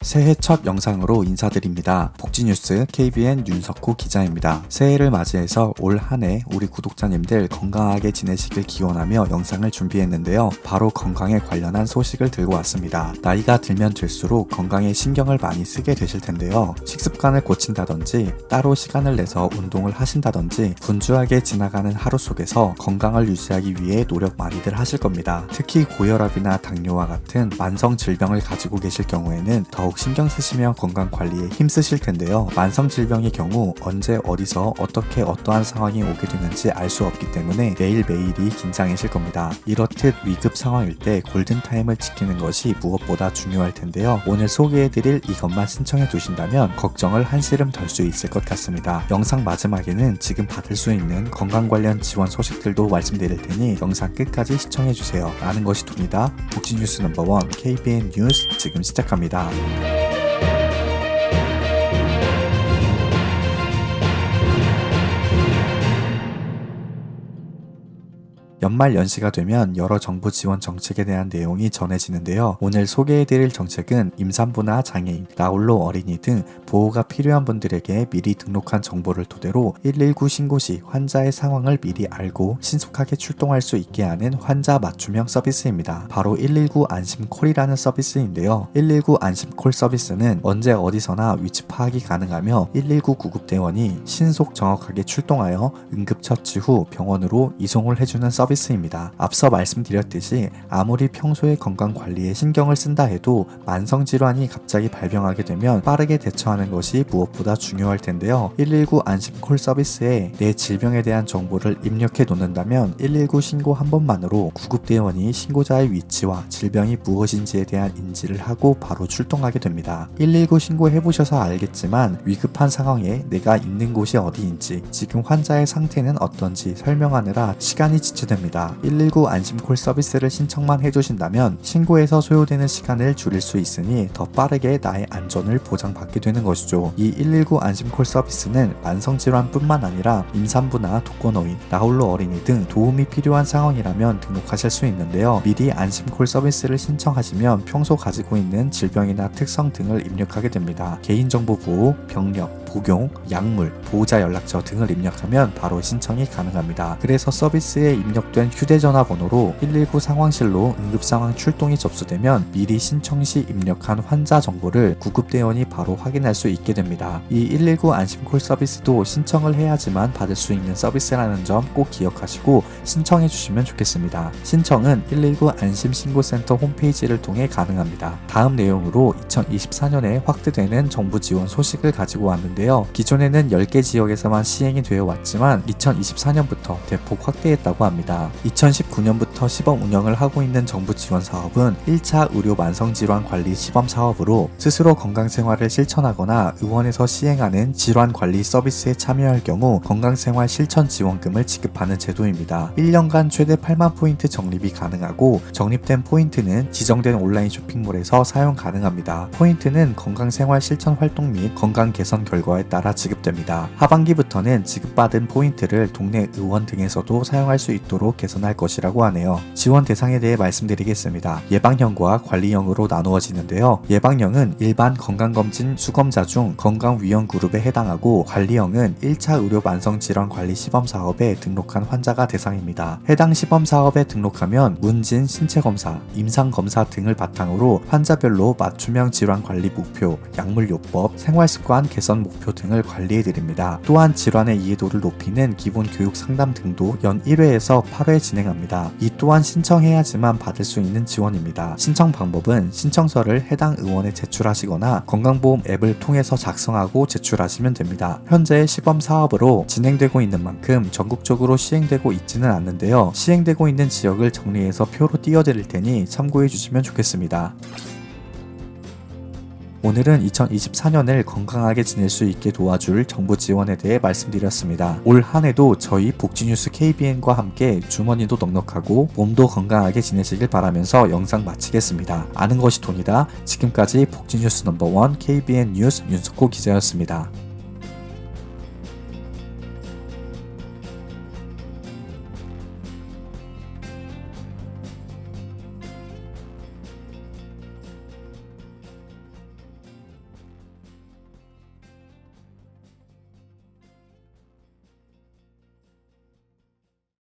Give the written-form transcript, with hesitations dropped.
새해 첫 영상으로 인사드립니다. 복지뉴스 KBN 윤석호 기자입니다. 새해를 맞이해서 올 한 해 우리 구독자님들 건강하게 지내시길 기원하며 영상을 준비했는데요. 바로 건강에 관련한 소식을 들고 왔습니다. 나이가 들면 들수록 건강에 신경을 많이 쓰게 되실 텐데요. 식습관을 고친다든지 따로 시간을 내서 운동을 하신다든지 분주하게 지나가는 하루 속에서 건강을 유지하기 위해 노력 많이들 하실 겁니다. 특히 고혈압이나 당뇨와 같은 만성 질병을 가지고 계실 경우에는 더욱 신경 쓰시며 건강 관리에 힘쓰실 텐데요. 만성 질병의 경우 언제 어디서 어떻게 어떠한 상황이 오게 되는지 알 수 없기 때문에 매일매일이 긴장이실 겁니다. 이렇듯 위급 상황일 때 골든타임을 지키는 것이 무엇보다 중요할 텐데요. 오늘 소개해드릴 이것만 신청해 두신다면 걱정을 한시름 덜 수 있을 것 같습니다. 영상 마지막에는 지금 받을 수 있는 건강 관련 지원 소식들도 말씀드릴 테니 영상 끝까지 시청해주세요. 아는 것이 돈이다. 복지뉴스 넘버원 KBN 뉴스 지금 시작합니다. 연말 연시가 되면 여러 정부 지원 정책에 대한 내용이 전해지는데요. 오늘 소개해드릴 정책은 임산부나 장애인, 나홀로 어린이 등 보호가 필요한 분들에게 미리 등록한 정보를 토대로 119 신고 시 환자의 상황을 미리 알고 신속하게 출동할 수 있게 하는 환자 맞춤형 서비스입니다. 바로 119 안심콜이라는 서비스인데요. 119 안심콜 서비스는 언제 어디서나 위치 파악이 가능하며 119 구급대원이 신속 정확하게 출동하여 응급처치 후 병원으로 이송을 해주는 서비스입니다. 앞서 말씀드렸듯이 아무리 평소에 건강관리에 신경을 쓴다 해도 만성질환이 갑자기 발병하게 되면 빠르게 대처하는 것이 무엇보다 중요할 텐데요. 119 안심콜 서비스에 내 질병에 대한 정보를 입력해 놓는다면 119 신고 한 번만으로 구급대원이 신고자의 위치와 질병이 무엇인지에 대한 인지를 하고 바로 출동하게 됩니다. 119 신고해보셔서 알겠지만 위급한 상황에 내가 있는 곳이 어디인지 지금 환자의 상태는 어떤지 설명하느라 시간이 지체됩니다. 119 안심콜 서비스를 신청만 해주신다면 신고에서 소요되는 시간을 줄일 수 있으니 더 빠르게 나의 안전을 보장받게 되는 것이죠. 이 119 안심콜 서비스는 만성질환뿐만 아니라 임산부나 독거노인, 나홀로 어린이 등 도움이 필요한 상황이라면 등록하실 수 있는데요. 미리 안심콜 서비스를 신청하시면 평소 가지고 있는 질병이나 특성 등을 입력하게 됩니다. 개인정보 보호, 병력, 복용, 약물, 보호자 연락처 등을 입력하면 바로 신청이 가능합니다. 그래서 서비스에 입력된 휴대전화 번호로 119 상황실로 응급상황 출동이 접수되면 미리 신청 시 입력한 환자 정보를 구급대원이 바로 확인할 수 있게 됩니다. 이 119 안심콜 서비스도 신청을 해야지만 받을 수 있는 서비스라는 점 꼭 기억하시고 신청해 주시면 좋겠습니다. 신청은 119 안심신고센터 홈페이지를 통해 가능합니다. 다음 내용으로 2024년에 확대되는 정부 지원 소식을 가지고 왔는데요. 기존에는 10개 지역에서만 시행이 되어 왔지만 2024년부터 대폭 확대했다고 합니다. 2019년부터 시범 운영을 하고 있는 정부 지원 사업은 1차 의료 만성질환 관리 시범 사업으로 스스로 건강생활을 실천하거나 의원에서 시행하는 질환관리 서비스에 참여할 경우 건강생활 실천 지원금을 지급하는 제도입니다. 1년간 최대 8만 포인트 적립이 가능하고 적립된 포인트는 지정된 온라인 쇼핑몰에서 사용 가능합니다. 포인트는 건강생활 실천 활동 및 건강 개선 결과에 따라 지급됩니다. 하반기부터는 지급받은 포인트를 동네 의원 등에서도 사용할 수 있도록 개선할 것이라고 하네요. 지원 대상에 대해 말씀드리겠습니다. 예방형과 관리형으로 나누어지는데요. 예방형은 일반 건강검진 수검자 중 건강위험 그룹에 해당하고 관리형은 1차 의료 만성질환 관리 시범 사업에 등록한 환자가 대상입니다. 해당 시범 사업에 등록하면 문진 신체검사, 임상검사 등을 바탕으로 환자별로 맞춤형 질환관리 목표, 약물요법, 생활습관 개선 목표 등을 관리해드립니다. 또한 질환의 이해도를 높이는 기본 교육 상담 등도 연 1회에서 8회 진행합니다. 이 또한 신청해야지만 받을 수 있는 지원입니다. 신청 방법은 신청서를 해당 의원에 제출하시거나 건강보험 앱을 통해서 작성하고 제출하시면 됩니다. 현재 시범 사업으로 진행되고 있는 만큼 전국적으로 시행되고 있지는 않는데요. 시행되고 있는 지역을 정리해서 표로 띄워드릴 테니 참고해 주시면 좋겠습니다. 오늘은 2024년을 건강하게 지낼 수 있게 도와줄 정부 지원에 대해 말씀드렸습니다. 올 한해도 저희 복지뉴스 KBN과 함께 주머니도 넉넉하고 몸도 건강하게 지내시길 바라면서 영상 마치겠습니다. 아는 것이 돈이다. 지금까지 복지뉴스 넘버원 KBN 뉴스 윤석호 기자였습니다.